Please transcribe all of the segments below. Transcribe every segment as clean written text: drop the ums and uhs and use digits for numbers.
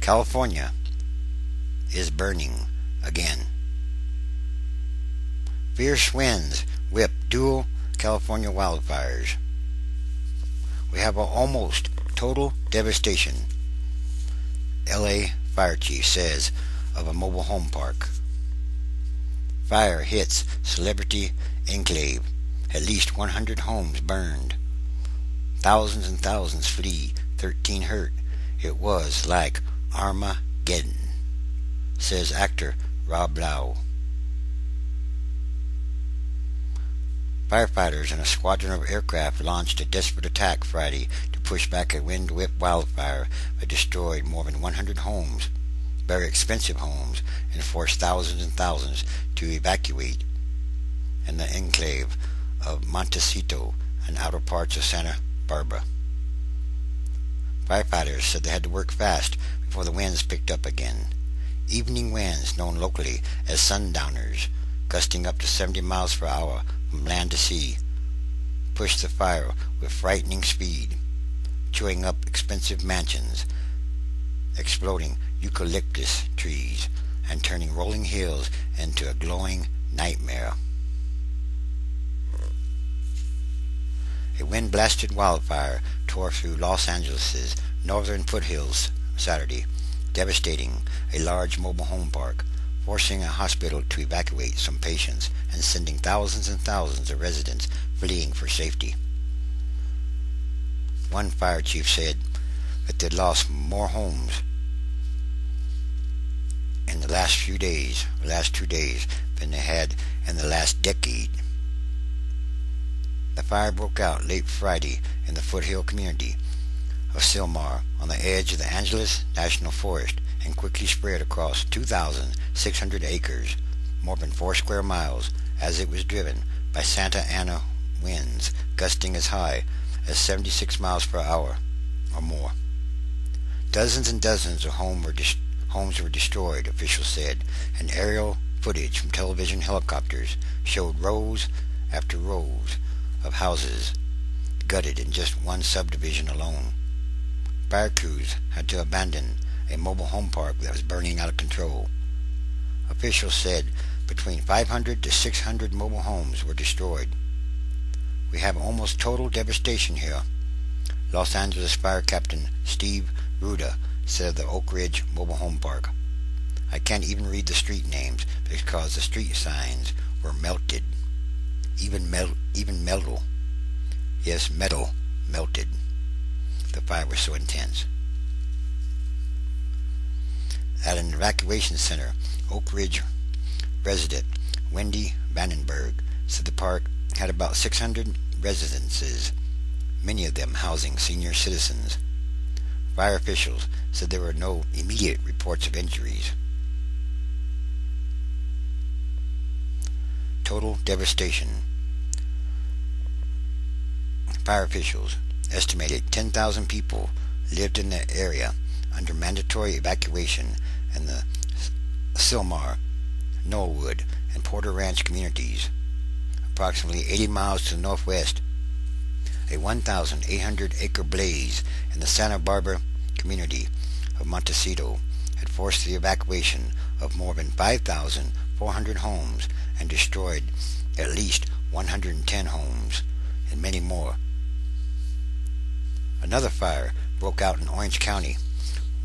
California is burning again. Fierce winds whip dual California wildfires. We have almost total devastation, LA fire chief says of a mobile home park. Fire hits celebrity enclave. At least 100 homes burned. Thousands and thousands flee. 13 hurt. It was like Armageddon, says actor Rob Lowe. Firefighters and a squadron of aircraft launched a desperate attack Friday to push back a wind-whipped wildfire that destroyed more than 100 homes, very expensive homes, and forced thousands and thousands to evacuate in the enclave of Montecito and outer parts of Santa Barbara. Firefighters said they had to work fast before the winds picked up again. Evening winds, known locally as sundowners, gusting up to 70 miles per hour from land to sea, pushed the fire with frightening speed, chewing up expensive mansions, exploding eucalyptus trees, and turning rolling hills into a glowing nightmare. A wind-blasted wildfire tore through Los Angeles' northern foothills Saturday, devastating a large mobile home park, forcing a hospital to evacuate some patients and sending thousands and thousands of residents fleeing for safety. One fire chief said that they'd lost more homes in the last 2 days, than they had in the last decade. The fire broke out late Friday in the foothill community of Silmar on the edge of the Angeles National Forest and quickly spread across 2,600 acres, more than 4 square miles, as it was driven by Santa Ana winds gusting as high as 76 miles per hour or more. Dozens and dozens of homes were destroyed, officials said, and aerial footage from television helicopters showed rows after rows of houses gutted in just one subdivision alone. Fire crews had to abandon a mobile home park that was burning out of control. Officials said between 500 to 600 mobile homes were destroyed. We have almost total devastation here, Los Angeles Fire Captain Steve Ruda said of the Oak Ridge Mobile Home Park. I can't even read the street names because the street signs were melted. Even metal. Yes, metal melted. The fire was so intense. At an evacuation center, Oak Ridge resident Wendy Vandenberg said the park had about 600 residences, many of them housing senior citizens. Fire officials said there were no immediate reports of injuries. Total devastation. Fire officials estimated 10,000 people lived in the area under mandatory evacuation in the Silmar, Knollwood, and Porter Ranch communities, approximately 80 miles to the northwest. A 1,800-acre blaze in the Santa Barbara community of Montecito had forced the evacuation of more than 5,400 homes and destroyed at least 110 homes and many more. Another fire broke out in Orange County,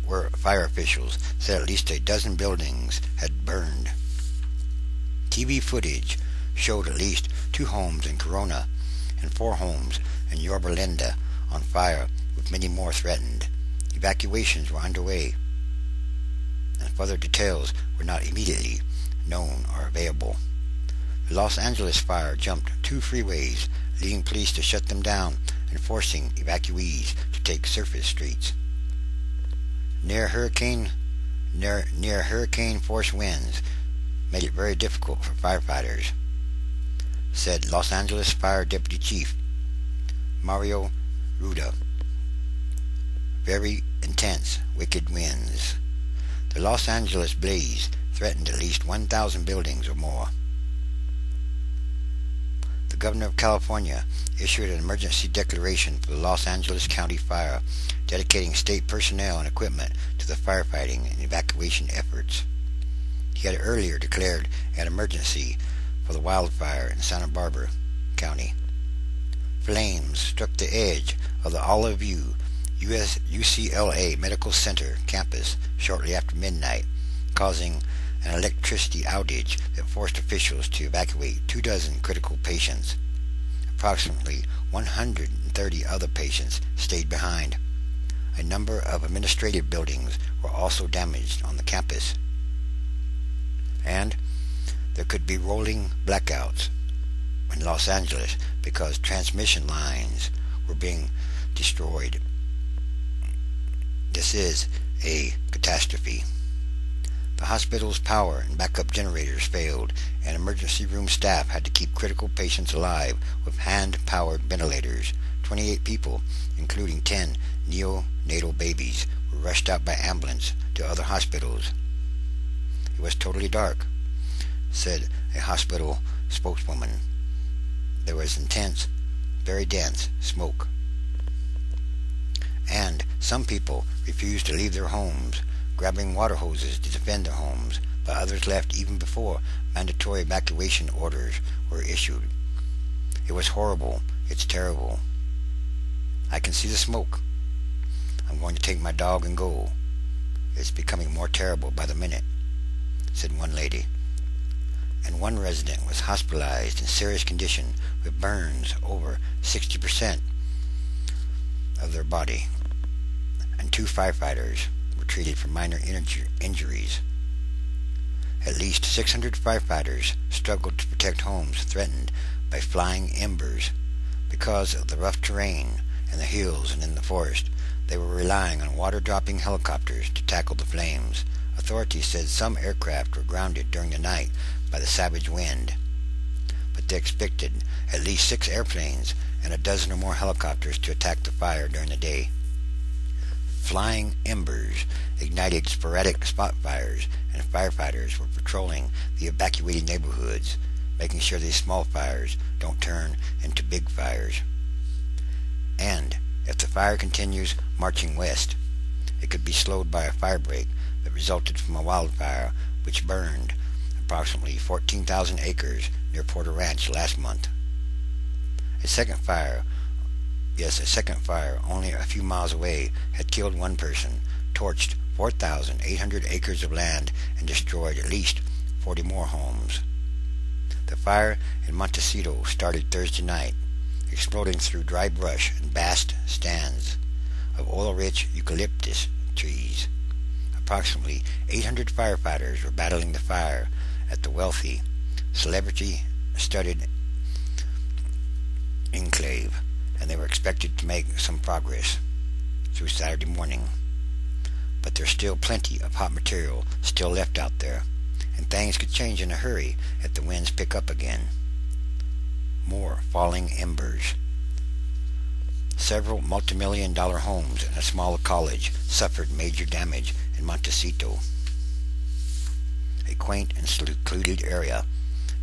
where fire officials said at least a dozen buildings had burned. TV footage showed at least 2 homes in Corona and 4 homes in Yorba Linda on fire, with many more threatened. Evacuations were underway, and further details were not immediately known or available. The Los Angeles fire jumped 2 freeways, leading police to shut them down and forcing evacuees to take surface streets. Near hurricane force winds made it very difficult for firefighters, said Los Angeles Fire Deputy Chief Mario Ruda. Very intense, wicked winds. The Los Angeles blaze threatened at least 1,000 buildings or more. The governor of California issued an emergency declaration for the Los Angeles County Fire, dedicating state personnel and equipment to the firefighting and evacuation efforts. He had earlier declared an emergency for the wildfire in Santa Barbara County. Flames struck the edge of the Olive View UCLA Medical Center campus shortly after midnight, causing an electricity outage that forced officials to evacuate 24 critical patients. Approximately 130 other patients stayed behind. A number of administrative buildings were also damaged on the campus. And there could be rolling blackouts in Los Angeles because transmission lines were being destroyed. This is a catastrophe. The hospital's power and backup generators failed, and emergency room staff had to keep critical patients alive with hand-powered ventilators. 28 people, including 10 neonatal babies, were rushed out by ambulance to other hospitals. It was totally dark, said a hospital spokeswoman. There was intense, very dense smoke. And some people refused to leave their homes, grabbing water hoses to defend their homes, but others left even before mandatory evacuation orders were issued. It was horrible. It's terrible. I can see the smoke. I'm going to take my dog and go. It's becoming more terrible by the minute, said one lady. And one resident was hospitalized in serious condition with burns over 60% of their body, and 2 firefighters were treated for minor injuries. At least 600 firefighters struggled to protect homes threatened by flying embers. Because of the rough terrain in the hills and in the forest, they were relying on water-dropping helicopters to tackle the flames. Authorities said some aircraft were grounded during the night by the savage wind, but they expected at least 6 airplanes and a dozen or more helicopters to attack the fire during the day. Flying embers ignited sporadic spot fires, and firefighters were patrolling the evacuated neighborhoods, making sure these small fires don't turn into big fires. And if the fire continues marching west, it could be slowed by a firebreak that resulted from a wildfire which burned approximately 14,000 acres near Porter Ranch last month. A second fire only a few miles away had killed one person, torched 4,800 acres of land, and destroyed at least 40 more homes. The fire in Montecito started Thursday night, exploding through dry brush and vast stands of oil-rich eucalyptus trees. Approximately 800 firefighters were battling the fire at the wealthy, celebrity-studded enclave, and they were expected to make some progress through Saturday morning. But there's still plenty of hot material still left out there, and things could change in a hurry if the winds pick up again. More falling embers. Several multi-million-dollar homes and a small college suffered major damage in Montecito, a quaint and secluded area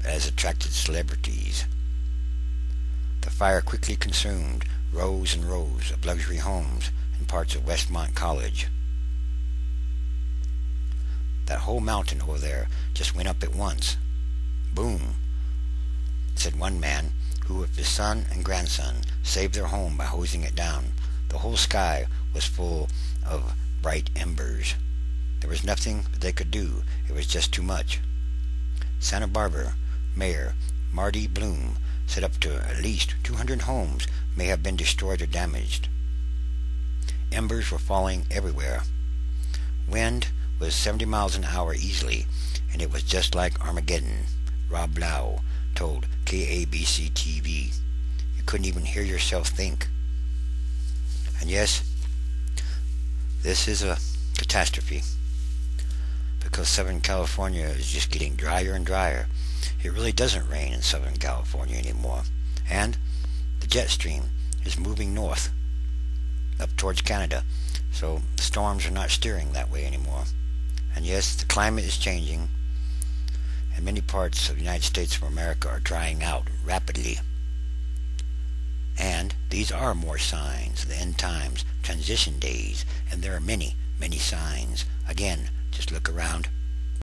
that has attracted celebrities. The fire quickly consumed rows and rows of luxury homes in parts of Westmont College. That whole mountain over there just went up at once. Boom, said one man who, with his son and grandson, saved their home by hosing it down. The whole sky was full of bright embers. There was nothing that they could do. It was just too much. Santa Barbara Mayor Marty Bloom said up to at least 200 homes may have been destroyed or damaged. Embers were falling everywhere. Wind was 70 miles an hour easily, and it was just like Armageddon, Rob Lowe told KABC-TV. You couldn't even hear yourself think. And yes, this is a catastrophe, because Southern California is just getting drier and drier. It really doesn't rain in Southern California anymore, and the jet stream is moving north, up towards Canada, so storms are not steering that way anymore. And yes, the climate is changing, and many parts of the United States of America are drying out rapidly. And these are more signs, the end times, transition days, and there are many, many signs. Again, just look around,